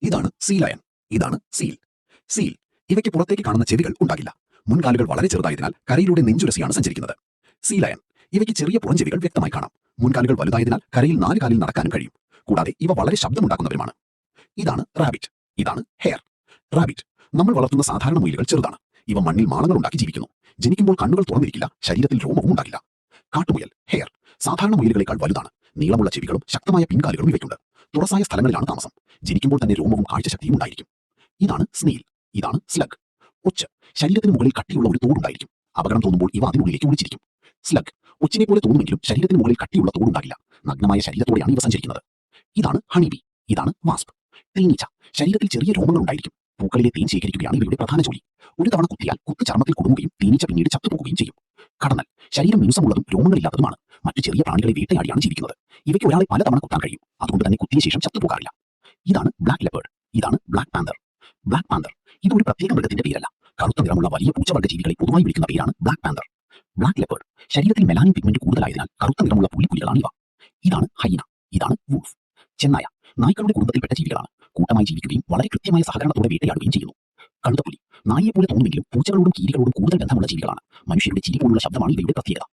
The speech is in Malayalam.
ഇതാണ് സീ ലയൺ. ഇതാണ് സീൽ. സീൽ ഇവയ്ക്ക് പുറത്തേക്ക് കാണുന്ന ചെവികൾ ഉണ്ടാകില്ല. മുൻകാലുകൾ വളരെ ചെറുതായതിനാൽ കരയിലൂടെ നെഞ്ചുരസിയാണ് സഞ്ചരിക്കുന്നത്. സീ ലയൺ ഇവയ്ക്ക് ചെറിയ പുറംചെവികൾ വ്യക്തമായി കാണാം. മുൻകാലുകൾ വലുതായതിനാൽ കരയിൽ 4 കാലിൽ നടക്കാനും കഴിയും. കൂടാതെ ഇവ വളരെ ശബ്ദമുണ്ടാക്കുന്നവരുമാണ്. ഇതാണ് റാബിറ്റ്. ഇതാണ് ഹെയർ. റാബിറ്റ് നമ്മൾ വളർത്തുന്ന സാധാരണ മുയലുകൾ ചെറുതാണ്. ഇവ മണ്ണിൽ മാളങ്ങൾ ഉണ്ടാക്കി ജീവിക്കുന്നു. ജനിക്കുമ്പോൾ കണ്ണുകൾ തുറന്നിരിക്കില്ല, ശരീരത്തിൽ രോമവും ഉണ്ടാകില്ല. കാട്ടുമുയൽ ഹെയർ സാധാരണ മുയലുകളേക്കാൾ വലുതാണ്. നീളമുള്ള ചെവികളും ശക്തമായ പിൻകാലുകളും ഇവയ്ക്കുണ്ട്. തുറസായ സ്ഥലങ്ങളിലാണ് താമസം. ജനിക്കുമ്പോൾ തന്നെ രോമവും കാഴ്ചശക്തിയും ഉണ്ടായിരിക്കും. ഇതാണ് സ്നീൽ. ഇതാണ് സ്ലഗ്. ഒച്ച് ശരീരത്തിന് മുകളിൽ കട്ടിയുള്ള ഒരു തോടുണ്ടായിരിക്കും. അപകടം തോന്നുമ്പോൾ ഇവ അതിനുള്ളിലേക്ക് ഒളിച്ചിരിക്കും. സ്ലഗ് ഒച്ചിനെ പോലെ തോന്നുമെങ്കിലും ശരീരത്തിന് മുകളിൽ കട്ടിയുള്ള തോടുണ്ടാകില്ല. നഗ്നമായ ശരീരത്തോടെയാണ് ഇവ സഞ്ചരിക്കുന്നത്. ഇതാണ് ഹണിബി. ഇതാണ് വാസ്പ്. തേനീച്ച ശരീരത്തിൽ ചെറിയ രോമങ്ങൾ ഉണ്ടായിരിക്കും. പൂക്കളിലെ തേൻ ശേഖരിക്കുകയാണ് ഇവയുടെ പ്രധാന ജോലി. ഒരു തവണ കുത്തിയാൽ കുത്ത് ചർമ്മത്തിൽ കുടുങ്ങുകയും തേനീച്ച പിന്നീട് ചത്തുപോകുകയും ചെയ്യും. കടന്നൽ ശരീരം മിനുസമുള്ളതും രോമങ്ങളില്ലാത്തതുമാണ്. മറ്റു ചെറിയ പ്രാണികളെ വേട്ടയാടിയാണ് ജീവിക്കുന്നത്. ഇവയ്ക്ക് ഒരാളെ പലതവണ കുത്താൻ കഴിയും. അതുകൊണ്ട് തന്നെ കുത്തിയ ശേഷം ചത്തുപോകാറില്ല. ഇതാണ് ബ്ലാക്ക് ലെപ്പേർഡ്. ഇതാണ് ബ്ലാക്ക് പാന്തർ. ബ്ലാക്ക് പാന്തർ ഇതൊരു പ്രത്യേക മൃഗത്തിന്റെ പേരല്ല. കറുത്ത നിറമുള്ള വലിയ പൂച്ചവർഗ ജീവികളെ പൊതുവായി വിളിക്കുന്ന പേരാണ് ബ്ലാക്ക് പാന്തർ. ബ്ലാക്ക് ലെപ്പേർഡ് ശരീരത്തിൽ മെലാനിൻ പിഗ്മെന്റ് കൂടുതലായതിനാൽ കറുത്ത നിറമുള്ള പുലികളാണ് ഇവ. ഇതാണ് ഹൈന. ഇതാണ് വൂൾഫ്. ചെന്നായ നായ്ക്കളുടെ കുടുംബത്തിൽപ്പെട്ട ജീവികളാണ്. കൂട്ടമായി ജീവിക്കുകയും വളരെ കൃത്യമായ സഹകരണത്തോടെ വേട്ടയാടുകയും ചെയ്യുന്നു. കഴുതപ്പുലി നായയെപ്പോലെ തോന്നുമെങ്കിലും പൂച്ചകളോടും കീരികളോടും കൂടുതൽ ബന്ധമുള്ള ജീവികളാണ്. മനുഷ്യരുടെ ചിരി പോലുള്ള ശബ്ദമാണ് ഇവയുടെ പ്രത്യേകത.